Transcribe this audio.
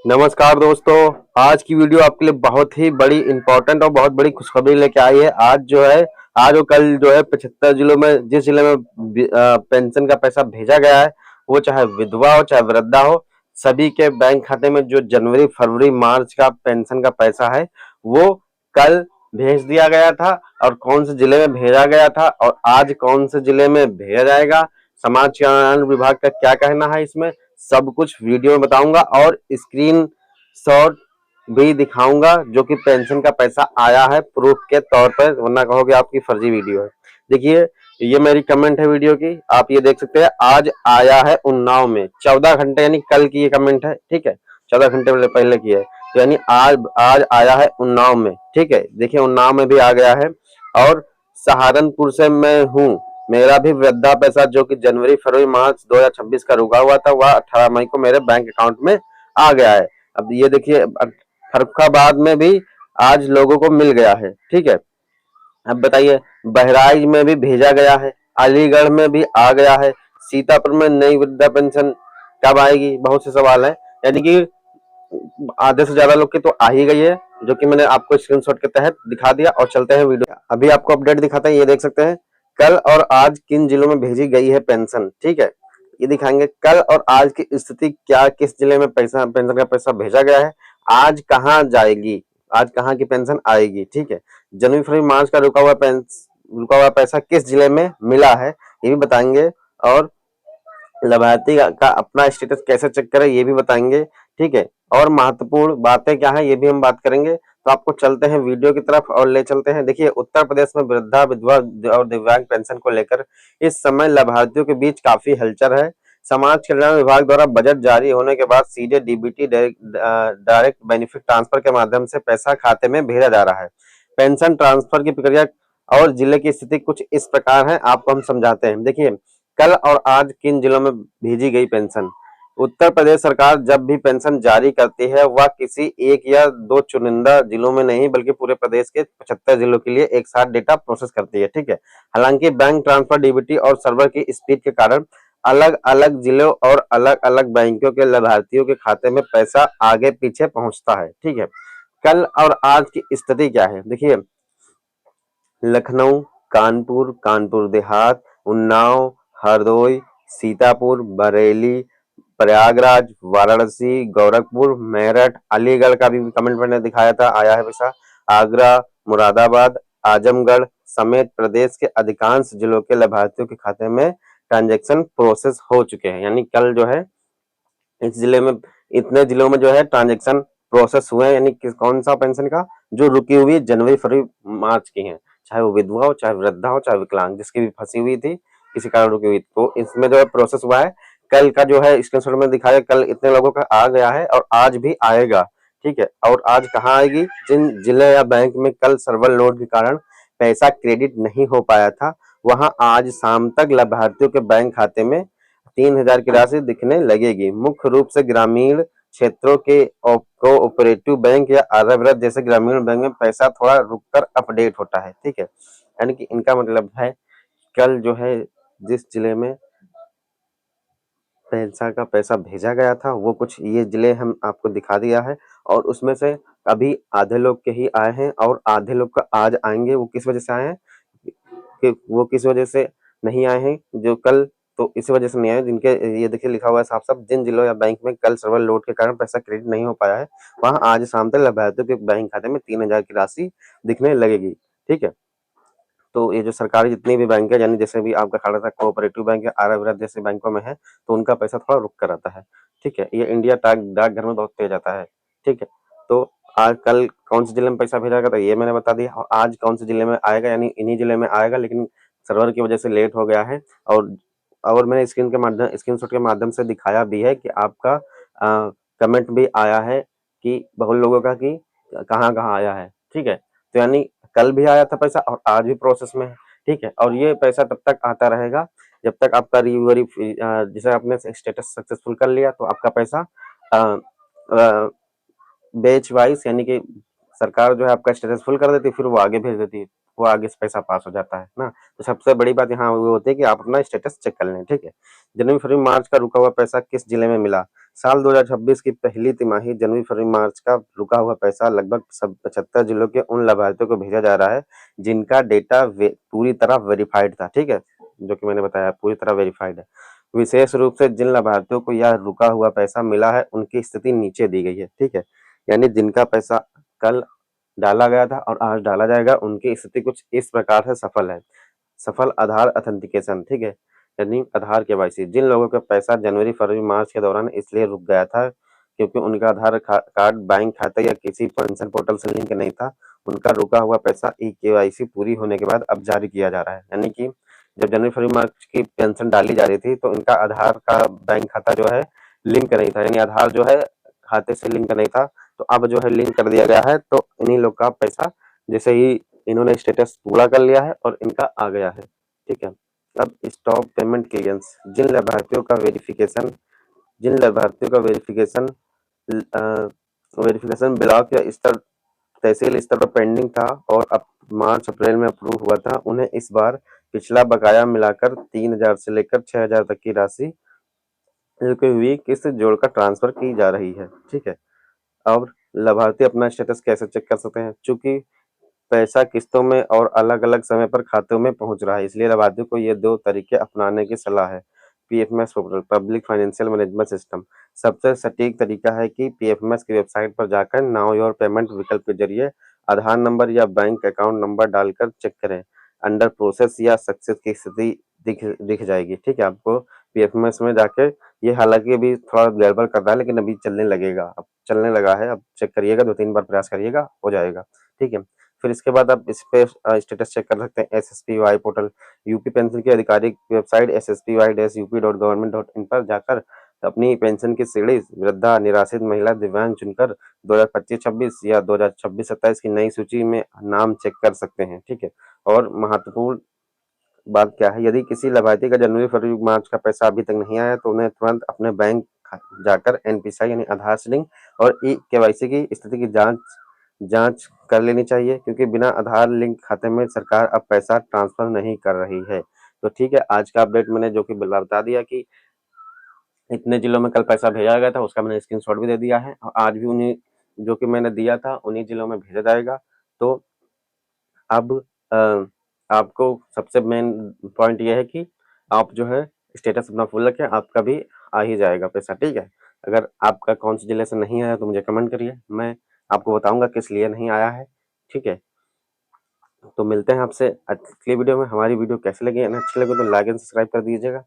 नमस्कार दोस्तों। आज की वीडियो आपके लिए बहुत ही बड़ी इंपॉर्टेंट और बहुत बड़ी खुशखबरी लेके आई है। आज और कल जो है 75 जिलों में जिस जिले में पेंशन का पैसा भेजा गया है, वो चाहे विधवा हो चाहे वृद्धा हो, सभी के बैंक खाते में जो जनवरी फरवरी मार्च का पेंशन का पैसा है वो कल भेज दिया गया था। और कौन से जिले में भेजा गया था और आज कौन से जिले में भेजा जाएगा, समाज कल्याण विभाग का क्या कहना है, इसमें सब कुछ वीडियो में बताऊंगा और स्क्रीन शॉट भी दिखाऊंगा जो कि पेंशन का पैसा आया है प्रूफ के तौर पर, वरना कहोगे आपकी फर्जी वीडियो है। देखिए, ये मेरी कमेंट है वीडियो की, आप ये देख सकते हैं। आज आया है उन्नाव में, 14 घंटे यानी कल की ये कमेंट है, ठीक है। 14 घंटे पहले की है, तो यानी आज आज आया है उन्नाव में, ठीक है। देखिए उन्नाव में भी आ गया है। और सहारनपुर से मैं हूँ, मेरा भी वृद्धा पैसा जो कि जनवरी फरवरी मार्च 2026 का रुका हुआ था वह 18 मई को मेरे बैंक अकाउंट में आ गया है। अब ये देखिए, फर्रुखाबाद में भी आज लोगों को मिल गया है, ठीक है। अब बताइए, बहराइच में भी भेजा गया है, अलीगढ़ में भी आ गया है, सीतापुर में नई वृद्धा पेंशन कब आएगी, बहुत से सवाल है। यानी कि आधे से ज्यादा लोग की तो आ ही गई है, जो कि मैंने आपको स्क्रीनशॉट के तहत दिखा दिया। और चलते हैं वीडियो, अभी आपको अपडेट दिखाते हैं। ये देख सकते हैं कल और आज किन जिलों में भेजी गई है पेंशन, ठीक है। ये दिखाएंगे कल और आज की स्थिति क्या, किस जिले में पैसा पेंशन का पैसा भेजा गया है, आज कहाँ जाएगी, आज कहाँ की पेंशन आएगी, ठीक है। जनवरी फरवरी मार्च का रुका हुआ पैसा किस जिले में मिला है ये भी बताएंगे। और लाभार्थी का अपना स्टेटस कैसे चेक करें ये भी बताएंगे, ठीक है। और महत्वपूर्ण बातें क्या है ये भी हम बात करेंगे। तो आपको चलते हैं वीडियो की तरफ और ले चलते हैं। देखिए, उत्तर प्रदेश में वृद्धा विधवा और दिव्यांग पेंशन को लेकर इस समय लाभार्थियों के बीच काफी हलचल है। समाज कल्याण विभाग द्वारा बजट जारी होने के बाद सीधे डीबीटी डायरेक्ट बेनिफिट ट्रांसफर के माध्यम से पैसा खाते में भेजा जा रहा है। पेंशन ट्रांसफर की प्रक्रिया और जिले की स्थिति कुछ इस प्रकार है, आपको हम समझाते हैं। देखिए, कल और आज किन जिलों में भेजी गई पेंशन। उत्तर प्रदेश सरकार जब भी पेंशन जारी करती है वह किसी एक या दो चुनिंदा जिलों में नहीं बल्कि पूरे प्रदेश के 75 जिलों के लिए एक साथ डेटा प्रोसेस करती है, ठीक है। हालांकि बैंक ट्रांसफर डीबीटी और सर्वर की स्पीड के कारण अलग अलग जिलों और अलग अलग बैंकों के लाभार्थियों के खाते में पैसा आगे पीछे पहुंचता है, ठीक है। कल और आज की स्थिति क्या है, देखिए लखनऊ, कानपुर, कानपुर देहात, उन्नाव, हरदोई, सीतापुर, बरेली, प्रयागराज, वाराणसी, गोरखपुर, मेरठ, अलीगढ़ का भी कमेंट मैंने दिखाया था, आया है पैसा, आगरा, मुरादाबाद, आजमगढ़ समेत प्रदेश के अधिकांश जिलों के लाभार्थियों के खाते में ट्रांजैक्शन प्रोसेस हो चुके हैं। यानी कल जो है इस जिले में, इतने जिलों में जो है ट्रांजैक्शन प्रोसेस हुए हैं। यानी कौन सा पेंशन का, जो रुकी हुई जनवरी फरवरी मार्च की है, चाहे वो विधवा हो चाहे वृद्धा हो चाहे विकलांग, जिसकी भी फंसी हुई थी किसी कारण रुकी हुई, तो इसमें जो है प्रोसेस हुआ है। कल का जो है स्क्रीनशॉट में दिखाया, कल इतने लोगों का आ गया है और आज भी आएगा, ठीक है। और आज कहाँ आएगी, जिन जिले या बैंक में कल सर्वर लोड के कारण पैसा क्रेडिट नहीं हो पाया था वहां आज शाम तक लाभार्थियों के बैंक खाते में 3,000 की राशि दिखने लगेगी। मुख्य रूप से ग्रामीण क्षेत्रों के कोऑपरेटिव बैंक या आर्यावर्त जैसे ग्रामीण बैंक में पैसा थोड़ा रुककर अपडेट होता है, ठीक है। यानी कि इनका मतलब है कल जो है जिस जिले में पेंशन का पैसा भेजा गया था वो कुछ ये जिले हम आपको दिखा दिया है। और उसमें से अभी आधे लोग के ही आए हैं और आधे लोग का आज आएंगे। वो किस वजह से आए हैं, कि वो किस वजह से नहीं आए हैं जो कल, तो इसी वजह से नहीं आए जिनके, ये देखिए लिखा हुआ है साफ साफ, जिन जिलों या बैंक में कल सर्वर लोड के कारण पैसा क्रेडिट नहीं हो पाया है वहां आज शाम तक लाभार्थियों के बैंक खाते में 3,000 की राशि दिखने लगेगी, ठीक है। तो ये जो सरकारी जितनी भी बैंक है, यानी जैसे भी आपका खड़ा था कोऑपरेटिव बैंक या आर्यावर्त जैसे बैंकों में है, तो उनका पैसा थोड़ा रुक कर आता है, ठीक है। ये इंडिया डाकघर में बहुत तेज आता है, ठीक है। तो आज कल कौन से जिले में पैसा भेजा गया था ये मैंने बता दिया, और आज कौन से जिले में आएगा, यानी इन्हीं जिले में आएगा, लेकिन सर्वर की वजह से लेट हो गया है। और मैंने स्क्रीनशॉट के माध्यम से दिखाया भी है कि आपका कमेंट भी आया है कि बहुत लोगों का, कि कहाँ कहाँ आया है, ठीक है। तो यानी कल भी आया था पैसा और आज भी प्रोसेस में है, ठीक है। और ये पैसा तब तक आता रहेगा जब तक आपका रिकवरी, जैसे आपने स्टेटस सक्सेसफुल कर लिया तो आपका पैसा बैच वाइज, यानी कि सरकार जो है आपका स्टेटस फुल कर देती है फिर वो आगे भेज देती है। वो आगे से पैसा पास हो जाता है ना। तो सबसे बड़ी बात यहाँ वो होती है कि आप अपना स्टेटस चेक कर लें, ठीक है। जनवरी फरवरी मार्च का रुका हुआ पैसा किस जिले में मिला? साल 2026 की पहली तिमाही जनवरी फरवरी मार्च का रुका हुआ पैसा लगभग 75 जिलों के उन लाभार्थियों को भेजा जा रहा है जिनका डेटा पूरी तरह वेरीफाइड था, ठीक है, जो कि मैंने बताया पूरी तरह वेरीफाइड है। विशेष रूप से जिन लाभार्थियों को यह रुका हुआ पैसा मिला है उनकी स्थिति नीचे दी गई है, ठीक है। यानी जिनका पैसा कल डाला गया था और आज डाला जाएगा उनकी स्थिति कुछ इस प्रकार से सफल है। सफल आधार ऑथेंटिकेशन, ठीक है, यानी आधार केवाईसी। जिन लोगों का पैसा जनवरी फरवरी मार्च के दौरान इसलिए रुक गया था क्योंकि उनका आधार कार्ड बैंक खाता या किसी पेंशन पोर्टल से लिंक नहीं था, उनका रुका हुआ पैसा ई केवाईसी पूरी होने के बाद अब जारी किया जा रहा है। यानी कि जब जनवरी फरवरी मार्च की पेंशन डाली जा रही थी तो इनका आधार का बैंक खाता जो है लिंक नहीं था, यानी आधार जो है खाते से लिंक नहीं था, तो अब जो है लिंक कर दिया गया है। तो इन्हीं लोग का पैसा जैसे ही इन्होंने स्टेटस पूरा कर लिया है और इनका आ गया है, ठीक है। अब स्टॉप पेमेंट क्लियरेंस। जिन लाभार्थियों का वेरिफिकेशन ब्लॉक या स्तर तहसील स्तर पर पेंडिंग था और अब मार्च अप्रैल में अप्रूव हुआ था, उन्हें इस बार पिछला बकाया मिलाकर 3,000 से लेकर 6,000 तक की राशि रुकी हुई किस्त जोड़कर ट्रांसफर की जा रही है, ठीक है। और लाभार्थी अपना स्टेटस कैसे चेक कर सकते हैं? चूंकि पैसा किस्तों में और अलग-अलग समय पर खातों में पहुंच रहा है, इसलिए लाभार्थियों को ये 2 तरीके अपनाने की सलाह है। PFMS portal, public financial management system. सबसे सटीक तरीका है कि पीएफएमएस की वेबसाइट पर जाकर नाउ योर पेमेंट विकल्प के जरिए आधार नंबर या बैंक अकाउंट नंबर डालकर चेक करें। अंडर प्रोसेस या सक्सेस की स्थिति दिख जाएगी, ठीक है, आपको पीएफएमएस में जाके। ये हालांकि अभी थोड़ा गड़बड़ कर रहा है लेकिन अभी चलने लगेगा, अब चलने लगा है, अब चेक करिएगा, 2-3 बार प्रयास करिएगा, हो जाएगा, ठीक है। फिर इसके बाद आप इस पे स्टेटस चेक कर सकते हैं एसएसपीवाई पोर्टल। यूपी पेंशन की आधिकारिक वेबसाइट sspi-up.government.in पर जाकर अपनी पेंशन की सीढ़ी वृद्धा, निराश्रित महिला, दिव्यांग चुनकर 2025-26 या 2026-27 की नई सूची में नाम चेक कर सकते हैं, ठीक है। और महत्वपूर्ण बात क्या है, यदि किसी लाभार्थी का जनवरी फरवरी मार्च का पैसा अभी तक नहीं आया तो उन्हें तुरंत अपने बैंक जाकर एनपीसीआई यानी आधार से लिंक और ई केवाईसी की स्थिति की जांच कर लेनी चाहिए, क्योंकि बिना आधार लिंक खाते में सरकार अब पैसा ट्रांसफर नहीं कर रही है। तो ठीक है, आज का अपडेट मैंने जो कि बता दिया कि इतने जिलों में कल पैसा भेजा गया था, उसका मैंने स्क्रीनशॉट भी दे दिया है और आज भी उन्हीं जो कि मैंने दिया था उन्हीं जिलों में भेजा जाएगा। तो अब आपको सबसे मेन पॉइंट ये है कि आप जो है स्टेटस अपना फुल रखें, आपका भी आ ही जाएगा पैसा, ठीक है। अगर आपका कौन से जिले से नहीं आया तो मुझे कमेंट करिए, मैं आपको बताऊंगा किस लिए नहीं आया है, ठीक है। तो मिलते हैं आपसे अगली वीडियो में। हमारी वीडियो कैसी लगी, अच्छी लगे तो लाइक एंड सब्सक्राइब कर दीजिएगा।